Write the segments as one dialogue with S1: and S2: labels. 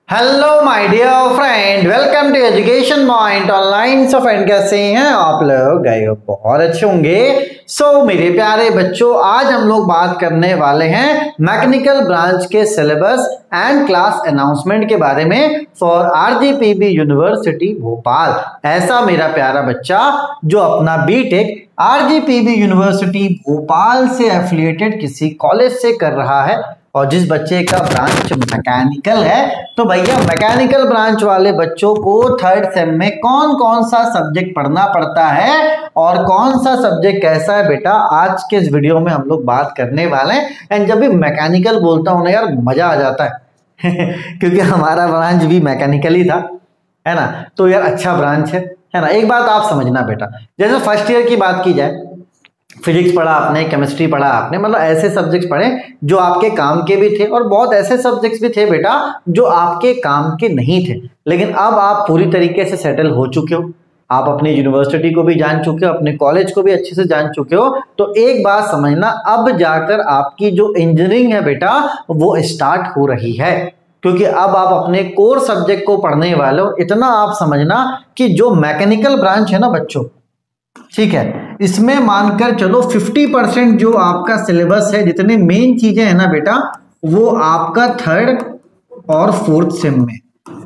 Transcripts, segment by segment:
S1: Hello my dear friend, welcome to education point online. So friend, कैसे हैं आप लोग? गए बहुत अच्छे होंगे। मेरे प्यारे बच्चों, आज हम लोग बात करने वाले हैं मैकेनिकल ब्रांच के सिलेबस एंड क्लास अनाउंसमेंट के बारे में फॉर आरजीपीवी यूनिवर्सिटी भोपाल। ऐसा मेरा प्यारा बच्चा जो अपना बीटेक आरजीपीवी यूनिवर्सिटी भोपाल से एफिलिएटेड किसी कॉलेज से कर रहा है और जिस बच्चे का ब्रांच मैकेनिकल है, तो भैया मैकेनिकल ब्रांच वाले बच्चों को थर्ड सेम में कौन कौन सा सब्जेक्ट पढ़ना पड़ता है और कौन सा सब्जेक्ट कैसा है बेटा, आज के इस वीडियो में हम लोग बात करने वाले हैं। एंड जब भी मैकेनिकल बोलता हूँ ना यार, मजा आ जाता है क्योंकि हमारा ब्रांच भी मैकेनिकल ही था, है ना। तो यार अच्छा ब्रांच है ना। एक बात आप समझना बेटा, जैसे फर्स्ट ईयर की बात की जाए, फिजिक्स पढ़ा आपने, केमिस्ट्री पढ़ा आपने, मतलब ऐसे सब्जेक्ट्स पढ़े जो आपके काम के भी थे और बहुत ऐसे सब्जेक्ट्स भी थे बेटा जो आपके काम के नहीं थे। लेकिन अब आप पूरी तरीके से सेटल हो चुके हो, आप अपनी यूनिवर्सिटी को भी जान चुके हो, अपने कॉलेज को भी अच्छे से जान चुके हो। तो एक बात समझना, अब जाकर आपकी जो इंजीनियरिंग है बेटा वो स्टार्ट हो रही है, क्योंकि अब आप अपने कोर सब्जेक्ट को पढ़ने वाले हो। इतना आप समझना कि जो मैकेनिकल ब्रांच है ना बच्चों, ठीक है, इसमें मानकर चलो 50% जो आपका सिलेबस है, जितने मेन चीजें हैं ना बेटा, वो आपका थर्ड और फोर्थ सेम में।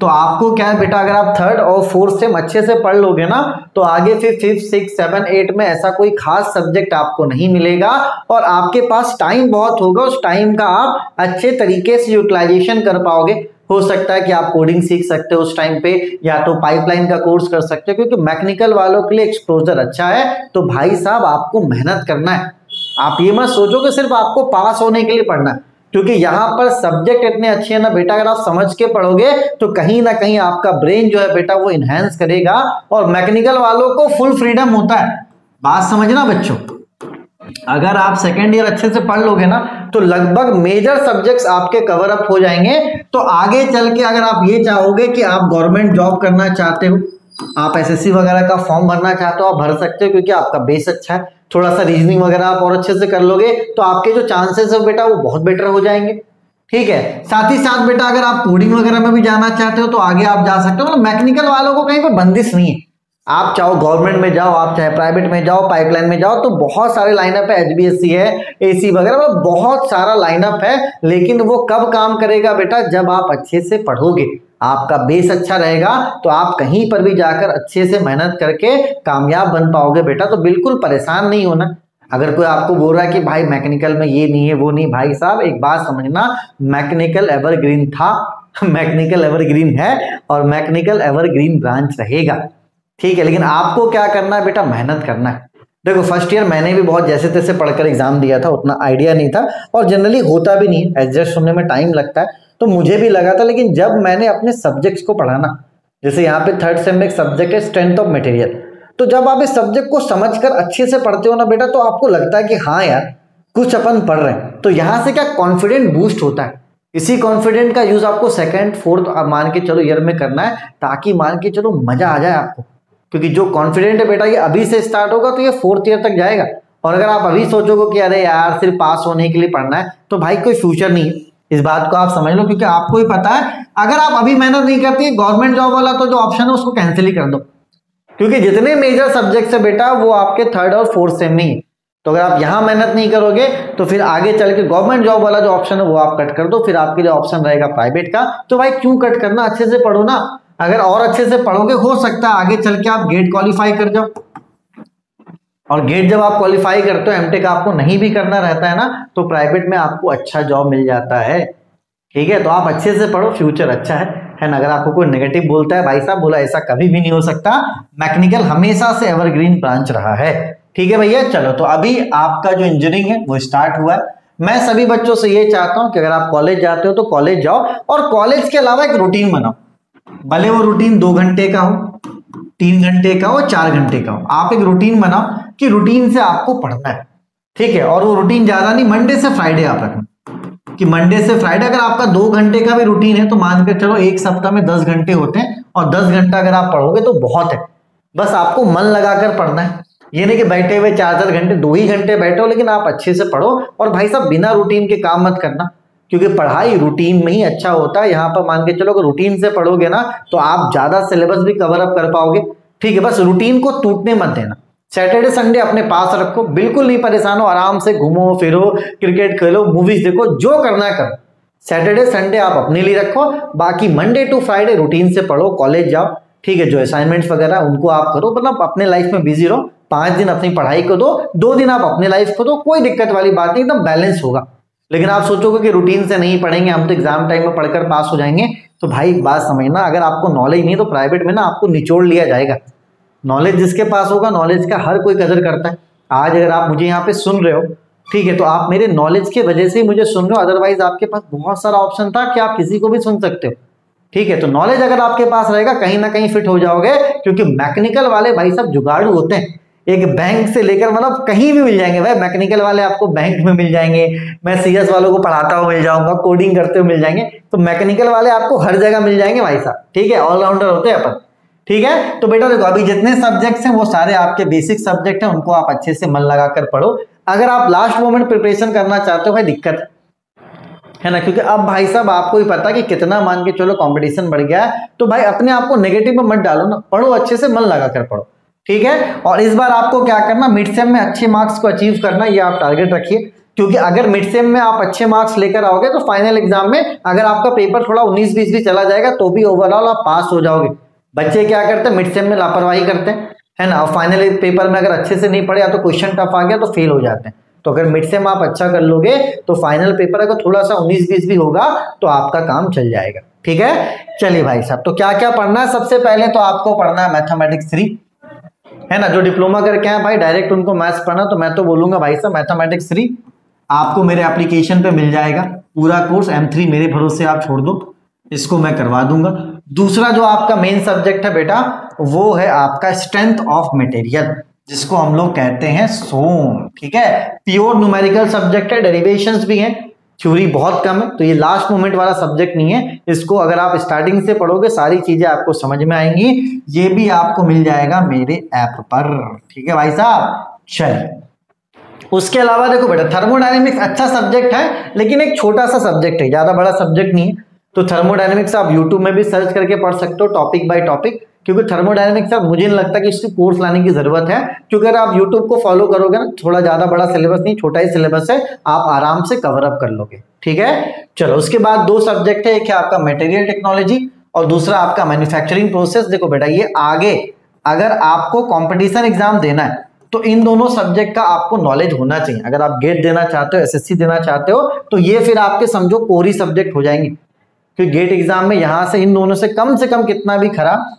S1: तो आपको क्या है बेटा, अगर आप थर्ड और फोर्थ सेम अच्छे से पढ़ लोगे ना, तो आगे फिर 5, 6, 7, 8 में ऐसा कोई खास सब्जेक्ट आपको नहीं मिलेगा और आपके पास टाइम बहुत होगा। उस टाइम का आप अच्छे तरीके से यूटिलाइजेशन कर पाओगे। हो सकता है कि आप कोडिंग सीख सकते हो उस टाइम पे, या तो पाइपलाइन का कोर्स कर सकते हो, क्योंकि मैकेनिकल वालों के लिए एक्सपोजर अच्छा है। तो भाई साहब, आपको मेहनत करना है। आप ये मत सोचो कि सिर्फ आपको पास होने के लिए पढ़ना है, क्योंकि यहाँ पर सब्जेक्ट इतने अच्छे हैं ना बेटा, अगर आप समझ के पढ़ोगे तो कहीं ना कहीं आपका ब्रेन जो है बेटा वो इनहेंस करेगा। और मैकेनिकल वालों को फुल फ्रीडम होता है, बात समझना बच्चों। अगर आप सेकेंड ईयर अच्छे से पढ़ लोगे ना, तो लगभग मेजर सब्जेक्ट्स आपके कवर अप हो जाएंगे। तो आगे चल के अगर आप ये चाहोगे कि आप गवर्नमेंट जॉब करना चाहते हो, आप एसएससी वगैरह का फॉर्म भरना चाहते हो, आप भर सकते हो, क्योंकि आपका बेस अच्छा है। थोड़ा सा रीजनिंग वगैरह आप और अच्छे से कर लोगे तो आपके जो चांसेस है बेटा वो बहुत बेटर हो जाएंगे। ठीक है, साथ ही साथ बेटा अगर आप कोडिंग वगैरह में भी जाना चाहते हो तो आगे आप जा सकते हो। मतलब मैकेनिकल वालों को कहीं पर बंदिश नहीं है, आप चाहो गवर्नमेंट में जाओ, आप चाहे प्राइवेट में जाओ, पाइपलाइन में जाओ, तो बहुत सारे लाइनअप है। एचबीएससी है, एसी वगैरह, मतलब बहुत सारा लाइनअप है। लेकिन वो कब काम करेगा बेटा, जब आप अच्छे से पढ़ोगे, आपका बेस अच्छा रहेगा, तो आप कहीं पर भी जाकर अच्छे से मेहनत करके कामयाब बन पाओगे बेटा। तो बिल्कुल परेशान नहीं होना। अगर कोई आपको बोल रहा है कि भाई मैकेनिकल में ये नहीं है वो नहीं, भाई साहब एक बात समझना, मैकेनिकल एवरग्रीन था मैकेनिकल एवरग्रीन है और मैकेनिकल एवरग्रीन ब्रांच रहेगा। ठीक है, लेकिन आपको क्या करना है बेटा, मेहनत करना है। देखो फर्स्ट ईयर मैंने भी बहुत जैसे तैसे पढ़कर एग्जाम दिया था, उतना आइडिया नहीं था और जनरली होता भी नहीं, एडजस्ट होने में टाइम लगता है, तो मुझे भी लगा था। लेकिन जब मैंने अपने सब्जेक्ट्स को पढ़ा ना, जैसे यहाँ पे थर्ड सेम में एक सब्जेक्ट है स्ट्रेंथ ऑफ मटेरियल, तो जब आप इस सब्जेक्ट को समझकर अच्छे से पढ़ते हो ना बेटा, तो आपको लगता है कि हाँ यार कुछ अपन पढ़ रहे हैं। तो यहाँ से क्या कॉन्फिडेंट बूस्ट होता है। इसी कॉन्फिडेंट का यूज आपको सेकंड फोर्थ मान के चलो ईयर में करना है, ताकि मान के चलो मजा आ जाए आपको। क्योंकि जो कॉन्फिडेंट है बेटा ये अभी से स्टार्ट होगा तो ये फोर्थ ईयर तक जाएगा। और अगर आप अभी सोचोगे कि अरे यार सिर्फ पास होने के लिए पढ़ना है, तो भाई कोई फ्यूचर नहीं है। इस बात को आप समझ लो, क्योंकि आपको ही पता है अगर आप अभी मेहनत नहीं करती, गवर्नमेंट जॉब वाला तो जो ऑप्शन है उसको कैंसिल ही कर दो, क्योंकि जितने मेजर सब्जेक्ट्स है बेटा वो आपके थर्ड और फोर्थ सेम में ही। तो अगर आप यहाँ मेहनत नहीं करोगे तो फिर आगे चल के गवर्नमेंट जॉब वाला जो ऑप्शन है वो आप कट कर दो, फिर आपके लिए ऑप्शन रहेगा प्राइवेट का। तो भाई क्यों कट करना, अच्छे से पढ़ो ना। अगर और अच्छे से पढ़ोगे, हो सकता है आगे चल के आप गेट क्वालिफाई कर जाओ, और गेट जब आप क्वालिफाई करते हो, एमटेक आपको नहीं भी करना रहता है ना, तो प्राइवेट में आपको अच्छा जॉब मिल जाता है। ठीक है, तो आप अच्छे से पढ़ो, फ्यूचर अच्छा है ना। अगर आपको कोई नेगेटिव बोलता है, भाई साहब बोला ऐसा कभी भी नहीं हो सकता, मैकेनिकल हमेशा से एवरग्रीन ब्रांच रहा है। ठीक है भैया, चलो तो अभी आपका जो इंजीनियरिंग है वो स्टार्ट हुआ है। मैं सभी बच्चों से ये चाहता हूं कि अगर आप कॉलेज जाते हो तो कॉलेज जाओ, और कॉलेज के अलावा एक रूटीन बनाओ। भले वो रूटीन 2 घंटे का हो, 3 घंटे का हो, 4 घंटे का हो, आप एक रूटीन बनाओ कि रूटीन से आपको पढ़ना है। ठीक है, और वो रूटीन ज्यादा नहीं, मंडे से फ्राइडे आप रखना कि मंडे से फ्राइडे अगर आपका 2 घंटे का भी रूटीन है तो मान कर चलो एक सप्ताह में 10 घंटे होते हैं, और 10 घंटा अगर आप पढ़ोगे तो बहुत है। बस आपको मन लगाकर पढ़ना है, ये नहीं कि बैठे हुए 4-4 घंटे, 2 ही घंटे बैठो, लेकिन आप अच्छे से पढ़ो। और भाई साहब बिना रूटीन के काम मत करना, क्योंकि पढ़ाई रूटीन में ही अच्छा होता है। यहाँ पर मान के चलो, अगर रूटीन से पढ़ोगे ना तो आप ज्यादा सिलेबस भी कवर अप कर पाओगे। ठीक है, बस रूटीन को टूटने मत देना। सैटरडे संडे अपने पास रखो, बिल्कुल नहीं परेशान हो, आराम से घूमो फिरो, क्रिकेट खेलो, मूवीज देखो, जो करना करो। सैटरडे संडे आप अपने लिए रखो, बाकी मंडे टू फ्राइडे रूटीन से पढ़ो, कॉलेज जाओ। ठीक है, जो असाइनमेंट्स वगैरह उनको आप करो, मतलब अपने लाइफ में बिजी रहो। 5 दिन अपनी पढ़ाई को दो, 2 दिन आप अपने लाइफ को दो, कोई दिक्कत वाली बात नहीं, एकदम बैलेंस होगा। लेकिन आप सोचोगे कि रूटीन से नहीं पढ़ेंगे, हम तो एग्जाम टाइम में पढ़कर पास हो जाएंगे, तो भाई बात समझना, अगर आपको नॉलेज नहीं तो प्राइवेट में ना आपको निचोड़ लिया जाएगा। नॉलेज जिसके पास होगा, नॉलेज का हर कोई कदर करता है। आज अगर आप मुझे यहाँ पे सुन रहे हो, ठीक है, तो आप मेरे नॉलेज की वजह से ही मुझे सुन रहे हो, अदरवाइज आपके पास बहुत सारा ऑप्शन था कि आप किसी को भी सुन सकते हो। ठीक है, तो नॉलेज अगर आपके पास रहेगा, कहीं ना कहीं फिट हो जाओगे, क्योंकि मैकेनिकल वाले भाई सब जुगाड़ू होते हैं। एक बैंक से लेकर मतलब कहीं भी मिल जाएंगे भाई, मैकेनिकल वाले आपको बैंक में मिल जाएंगे, मैं सीएस वालों को पढ़ाता हुआ मिल जाऊंगा, कोडिंग करते हुए मिल जाएंगे, तो मैकेनिकल वाले आपको हर जगह मिल जाएंगे भाई साहब। ठीक है, ऑलराउंडर होते हैं अपन। ठीक है, तो बेटा देखो, अभी जितने सब्जेक्ट्स हैं वो सारे आपके बेसिक सब्जेक्ट हैं, उनको आप अच्छे से मन लगाकर पढ़ो। अगर आप लास्ट मोमेंट प्रिपरेशन करना चाहते हो भाई, दिक्कत है ना, क्योंकि अब भाई साहब आपको ही पता कि कितना मान के चलो कंपटीशन बढ़ गया है, तो भाई अपने आप को नेगेटिव में मत डालो ना, पढ़ो अच्छे से, मन लगाकर पढ़ो। ठीक है, और इस बार आपको क्या करना, मिड सेम में अच्छे मार्क्स को अचीव करना, ये आप टारगेट रखिए। क्योंकि अगर मिड सेम में आप अच्छे मार्क्स लेकर आओगे तो फाइनल एग्जाम में अगर आपका पेपर थोड़ा 19-20 भी चला जाएगा तो भी ओवरऑल आप पास हो जाओगे। बच्चे क्या करते हैं, मिड सेम में लापरवाही करते हैं, है ना, और फाइनल पेपर में अगर अच्छे से नहीं पढ़े या तो क्वेश्चन टफ आ गया तो फेल हो जाते हैं। तो अगर मिड सेम आप अच्छा कर लोगे तो फाइनल पेपर अगर थोड़ा सा 19-20 भी होगा तो आपका काम चल जाएगा। ठीक है, चलिए भाई साहब, तो क्या क्या पढ़ना है, सबसे पहले तो आपको पढ़ना है मैथमेटिक्स 3, है ना। जो डिप्लोमा करके हैं भाई डायरेक्ट उनको मैथ्स पढ़ना, तो मैं तो बोलूंगा भाई साहब मैथमेटिक्स 3 आपको मेरे एप्लीकेशन पे मिल जाएगा, पूरा कोर्स M3 मेरे भरोसे आप छोड़ दो, इसको मैं करवा दूंगा। दूसरा जो आपका मेन सब्जेक्ट है बेटा, वो है आपका स्ट्रेंथ ऑफ मटेरियल, जिसको हम लोग कहते हैं सोम। ठीक है, प्योर न्यूमेरिकल सब्जेक्ट है, डेरिवेशंस भी हैं, थ्योरी बहुत कम है, तो ये लास्ट मोमेंट वाला सब्जेक्ट नहीं है। इसको अगर आप स्टार्टिंग से पढ़ोगे सारी चीजें आपको समझ में आएंगी। ये भी आपको मिल जाएगा मेरे ऐप पर। ठीक है भाई साहब, चलिए उसके अलावा देखो बेटा, थर्मोडायनेमिक्स अच्छा सब्जेक्ट है, लेकिन एक छोटा सा सब्जेक्ट है, ज्यादा बड़ा सब्जेक्ट नहीं है। तो थर्मोडायनेमिक्स आप यूट्यूब में भी सर्च करके पढ़ सकते हो, टॉपिक बाय टॉपिक, क्योंकि थर्मोडायनेमिक्स अब मुझे नहीं लगता कि इसको कोर्स लाने की जरूरत है, क्योंकि अगर आप यूट्यूब को फॉलो करोगे ना, थोड़ा ज्यादा बड़ा सिलेबस नहीं, छोटा ही सिलेबस है, आप आराम से कवर अप कर लोगे। ठीक है, चलो उसके बाद 2 सब्जेक्ट है, एक है आपका मटेरियल टेक्नोलॉजी और दूसरा आपका मैन्युफैक्चरिंग प्रोसेस। देखो बेटा, ये आगे अगर आपको कॉम्पिटिशन एग्जाम देना है तो इन दोनों सब्जेक्ट का आपको नॉलेज होना चाहिए। अगर आप गेट देना चाहते हो, एसएससी देना चाहते हो, तो ये फिर आपके समझो कोरी सब्जेक्ट हो जाएंगे, क्योंकि गेट एग्जाम में यहां से इन दोनों से कम कितना भी खराब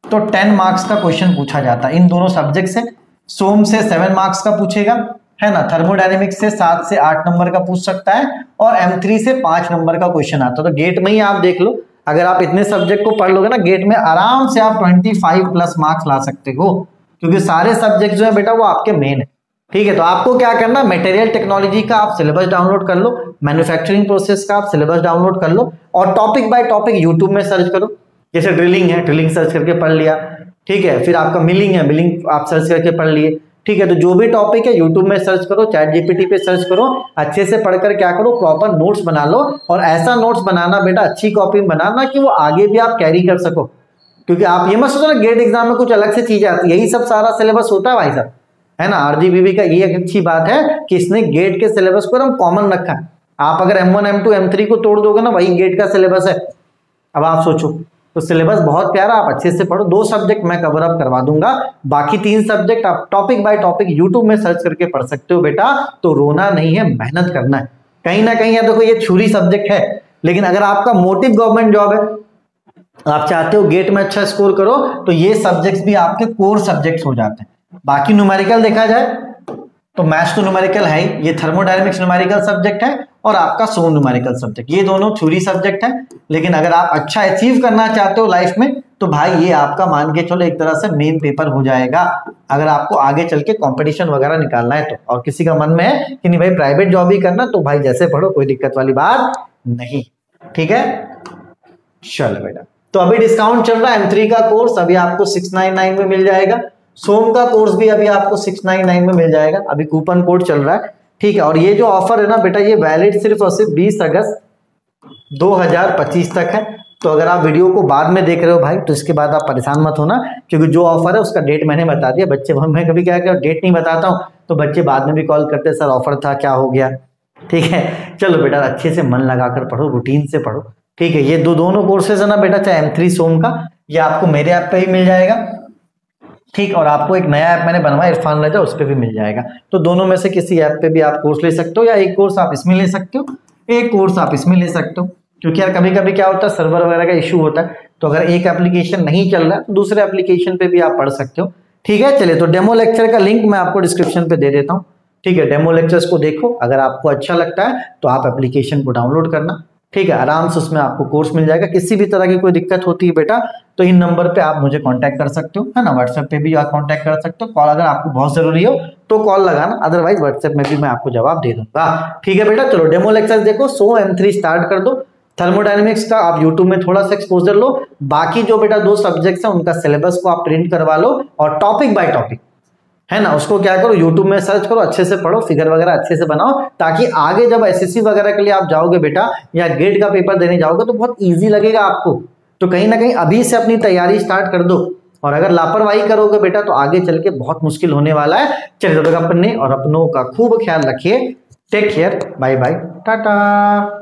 S1: तो 10 मार्क्स का क्वेश्चन पूछा जाता है इन दोनों सब्जेक्ट से। सोम से 7 मार्क्स का पूछेगा, है ना, थर्मोडायनेमिक्स से 7 से 8 नंबर का पूछ सकता है, और M3 से 5 नंबर का क्वेश्चन आता है। तो गेट में ही आप देख लो, अगर आप इतने सब्जेक्ट को पढ़ लोगे ना, गेट में आराम से आप 25+ मार्क्स ला सकते हो, क्योंकि सारे सब्जेक्ट जो है बेटा वो आपके मेन है। ठीक है, तो आपको क्या करना, मटेरियल टेक्नोलॉजी का आप सिलेबस डाउनलोड कर लो, मैन्युफैक्चरिंग प्रोसेस का आप सिलेबस डाउनलोड कर लो, और टॉपिक बाय टॉपिक यूट्यूब में सर्च करो। जैसे ड्रिलिंग है, ड्रिलिंग सर्च करके पढ़ लिया। ठीक है, फिर आपका मिलिंग है, मिलिंग आप सर्च करके पढ़ लिए। ठीक है, तो जो भी टॉपिक है यूट्यूब में सर्च करो, चैट जीपीटी पे सर्च करो, अच्छे से पढ़कर क्या करो, प्रॉपर नोट्स बना लो। और ऐसा नोट्स बनाना बेटा, अच्छी कॉपी में बनाना कि वो आगे भी आप कैरी कर सको, क्योंकि आप ये मत सोचो ना गेट एग्जाम में कुछ अलग से चीजें आती है, यही सब सारा सिलेबस होता है भाई साहब, है ना। RGBB का ये अच्छी बात है कि इसने गेट के सिलेबस को एकदम कॉमन रखा है। आप अगर M1 M2 M3 को तोड़ दोगे ना, वही गेट का सिलेबस है। अब आप सोचो, तो सिलेबस बहुत प्यारा, आप अच्छे से पढ़ो। 2 सब्जेक्ट मैं कवर अप करवा दूंगा, बाकी 3 सब्जेक्ट आप टॉपिक बाय टॉपिक यूट्यूब में सर्च करके पढ़ सकते हो बेटा। तो रोना नहीं है, मेहनत करना है। कहीं ना कहीं देखो ये थ्योरी सब्जेक्ट है, लेकिन अगर आपका मोटिव गवर्नमेंट जॉब है, आप चाहते हो गेट में अच्छा स्कोर करो, तो ये सब्जेक्ट्स भी आपके कोर सब्जेक्ट्स हो जाते हैं। बाकी न्यूमेरिकल देखा जाए तो मैथ्स तो न्यूमेरिकल है ही, ये थर्मोडायनेमिक्स न्यूमेरिकल सब्जेक्ट है, और आपका सोम न्यूमेरिकल सब्जेक्ट, ये दोनों थ्योरी सब्जेक्ट है। लेकिन अगर आप अच्छा अचीव करना चाहते हो लाइफ में, तो भाई ये आपका मान के चलो एक तरह से मेन पेपर हो जाएगा, अगर आपको आगे चल के कॉम्पिटिशन वगैरह निकालना है तो। और किसी का मन में है कि नहीं भाई प्राइवेट जॉब ही करना, तो भाई जैसे पढ़ो, कोई दिक्कत वाली बात नहीं। ठीक है, चलो बेटा, तो अभी डिस्काउंट चल रहा है, M3 का कोर्स अभी आपको 699 में मिल जाएगा, सोम का कोर्स भी अभी आपको 699 में मिल जाएगा, अभी कूपन कोड चल रहा है। ठीक है, और ये जो ऑफर है ना बेटा, ये वैलिड सिर्फ और सिर्फ 20 अगस्त 2025 तक है। तो अगर आप वीडियो को बाद में देख रहे हो भाई तो इसके बाद आप परेशान मत होना, क्योंकि जो ऑफर है उसका डेट मैंने बता दिया। बच्चे, मैं कभी क्या डेट नहीं बताता हूँ तो बच्चे बाद में भी कॉल करते हैं, सर ऑफर था क्या हो गया। ठीक है, चलो बेटा अच्छे से मन लगाकर पढ़ो, रूटीन से पढ़ो। ठीक है, ये दोनों कोर्सेज है ना बेटा, चाहे M3 सोम का, ये आपको मेरे ऐप पे ही मिल जाएगा। ठीक, और आपको एक नया ऐप मैंने बनवाया इरफान रजा, उस पर भी मिल जाएगा। तो दोनों में से किसी ऐप पे भी आप कोर्स ले सकते हो, या एक कोर्स आप इसमें ले सकते हो, एक कोर्स आप इसमें ले सकते हो। क्योंकि यार कभी कभी क्या होता है, सर्वर वगैरह का इशू होता है, तो अगर एक एप्लीकेशन नहीं चल रहा है तो दूसरे एप्लीकेशन पे भी आप पढ़ सकते हो। ठीक है, चलिए तो डेमो लेक्चर का लिंक मैं आपको डिस्क्रिप्शन पे दे देता हूँ। ठीक है, डेमो लेक्चर्स को देखो, अगर आपको अच्छा लगता है तो आप एप्लीकेशन को डाउनलोड करना। ठीक है, आराम से उसमें आपको कोर्स मिल जाएगा। किसी भी तरह की कोई दिक्कत होती है बेटा तो इन नंबर पे आप मुझे कांटेक्ट कर सकते हो, है ना। व्हाट्सएप पे भी आप कांटेक्ट कर सकते हो, कॉल अगर आपको बहुत जरूरी हो तो कॉल लगाना, अदरवाइज व्हाट्सएप में भी मैं आपको जवाब दे दूंगा। ठीक है बेटा, चलो डेमो लेक्चर देखो। सो M3 स्टार्ट कर दो। थर्मोडायनेमिक्स का आप यूट्यूब में थोड़ा सा एक्सपोजर लो, बाकी जो बेटा 2 सब्जेक्ट्स हैं उनका सिलेबस को आप प्रिंट करवा लो, और टॉपिक बाय टॉपिक, है ना, उसको क्या करो, यूट्यूब में सर्च करो, अच्छे से पढ़ो, फिगर वगैरह अच्छे से बनाओ, ताकि आगे जब SSC वगैरह के लिए आप जाओगे बेटा, या गेट का पेपर देने जाओगे तो बहुत इजी लगेगा आपको। तो कहीं ना कहीं अभी से अपनी तैयारी स्टार्ट कर दो, और अगर लापरवाही करोगे बेटा तो आगे चल के बहुत मुश्किल होने वाला है। चलिए, तो अपने और अपनों का खूब ख्याल रखिए। Take care, bye bye, Tata.